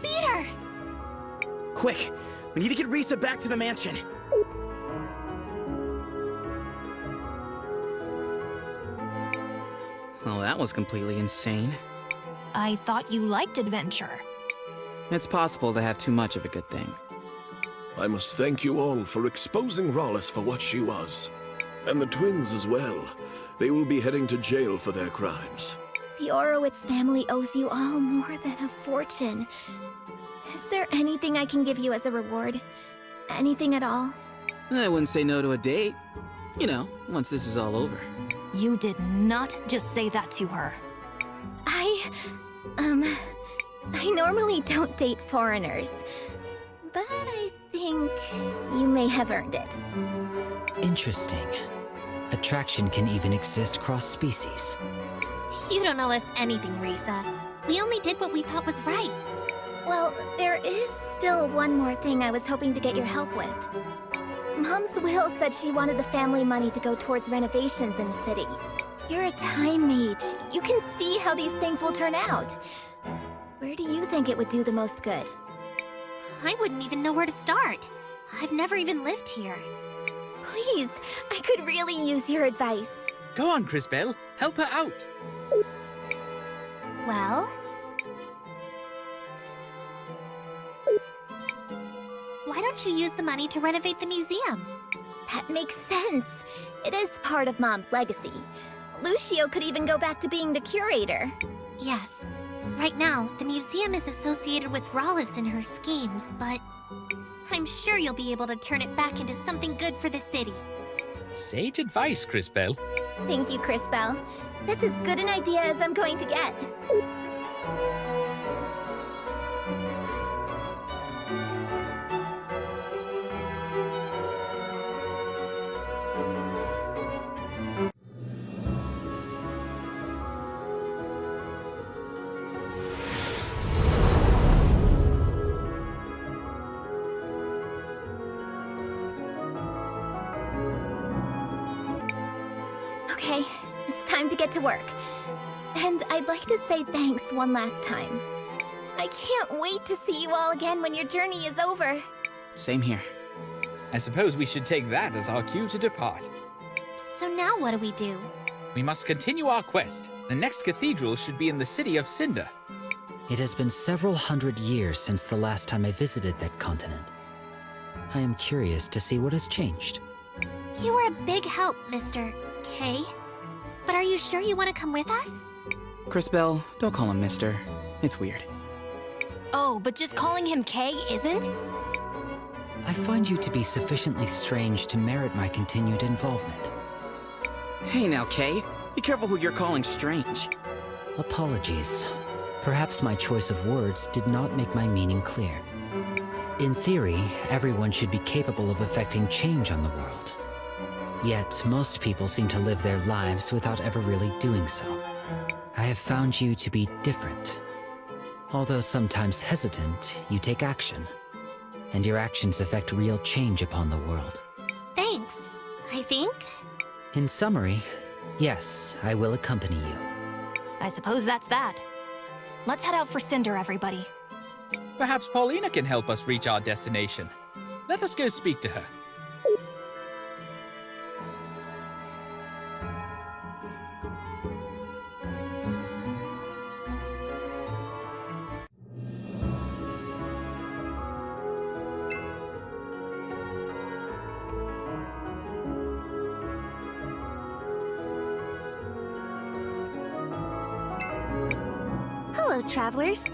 beat her! Quick! We need to get Rysa back to the mansion! Well, that was completely insane. I thought you liked adventure. It's possible to have too much of a good thing. I must thank you all for exposing Rhallus for what she was. And the twins as well. They will be heading to jail for their crimes. The Orowitz family owes you all more than a fortune. Is there anything I can give you as a reward? Anything at all? I wouldn't say no to a date. You know, once this is all over. You did not just say that to her. I normally don't date foreigners, but I think you may have earned it. Interesting. Attraction can even exist cross-species. You don't owe us anything, Rysa. We only did what we thought was right. Well, there is still one more thing I was hoping to get your help with. Mom's will said she wanted the family money to go towards renovations in the city. You're a time mage. You can see how these things will turn out. Where do you think it would do the most good? I wouldn't even know where to start. I've never even lived here. Please, I could really use your advice. Go on, Crisbell. Help her out. Well... why don't you use the money to renovate the museum? That makes sense. It is part of Mom's legacy. Lucio could even go back to being the curator. Yes. Right now, the museum is associated with Rhallus and her schemes, but I'm sure you'll be able to turn it back into something good for the city. Sage advice, Crisbell. Thank you, Crisbell. That's as good an idea as I'm going to get. Okay, it's time to get to work. And I'd like to say thanks one last time. I can't wait to see you all again when your journey is over. Same here. I suppose we should take that as our cue to depart. So now what do we do? We must continue our quest. The next cathedral should be in the city of Cinder. It has been several hundred years since the last time I visited that continent. I am curious to see what has changed. You were a big help, Mr. K. But are you sure you want to come with us? Crisbell, don't call him Mister. It's weird. Oh, but just calling him K isn't? I find you to be sufficiently strange to merit my continued involvement. Hey now, Kay. Be careful who you're calling strange. Apologies. Perhaps my choice of words did not make my meaning clear. In theory, everyone should be capable of effecting change on the world. Yet, most people seem to live their lives without ever really doing so. I have found you to be different. Although sometimes hesitant, you take action. And your actions affect real change upon the world. Thanks, I think. In summary, yes, I will accompany you. I suppose that's that. Let's head out for Cinder, everybody. Perhaps Paulina can help us reach our destination. Let us go speak to her. Hello, travelers.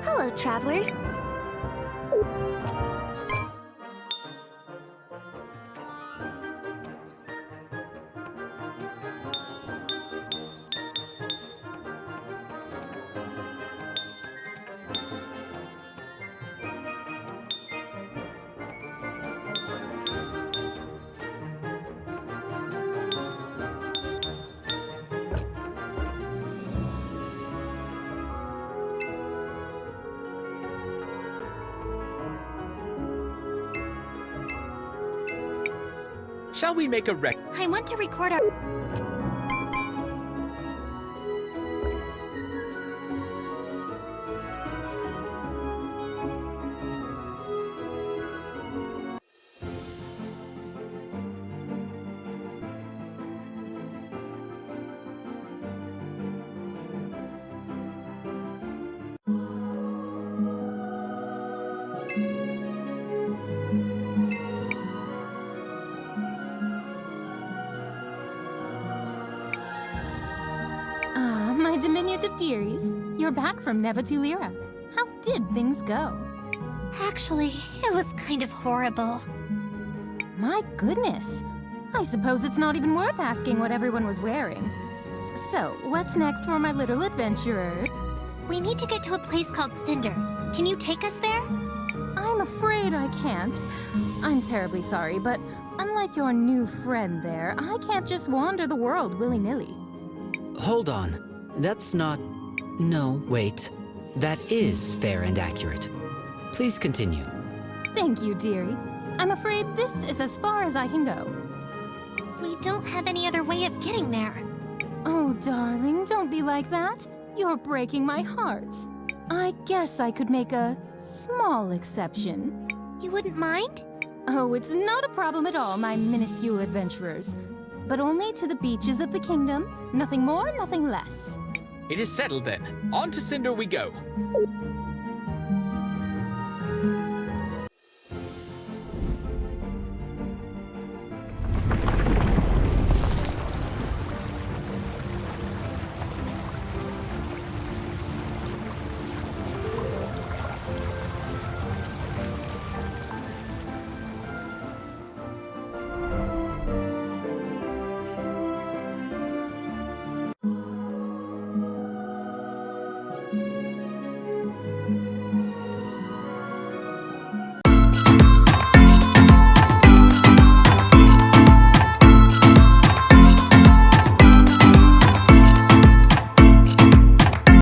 Hello, travelers. Shall we make a I want to record our... My diminutive dearies, you're back from Nevatulira. How did things go? Actually, it was kind of horrible. My goodness. I suppose it's not even worth asking what everyone was wearing. So, what's next for my little adventurer? We need to get to a place called Cinder. Can you take us there? I'm afraid I can't. I'm terribly sorry, but unlike your new friend there, I can't just wander the world willy-nilly. Hold on. That's not... No, wait. That is fair and accurate. Please continue. Thank you, dearie. I'm afraid this is as far as I can go. We don't have any other way of getting there. Oh, darling, don't be like that. You're breaking my heart. I guess I could make a small exception. You wouldn't mind? Oh, it's not a problem at all, my minuscule adventurers. But only to the beaches of the kingdom. Nothing more, nothing less. It is settled then. On to Cinder we go.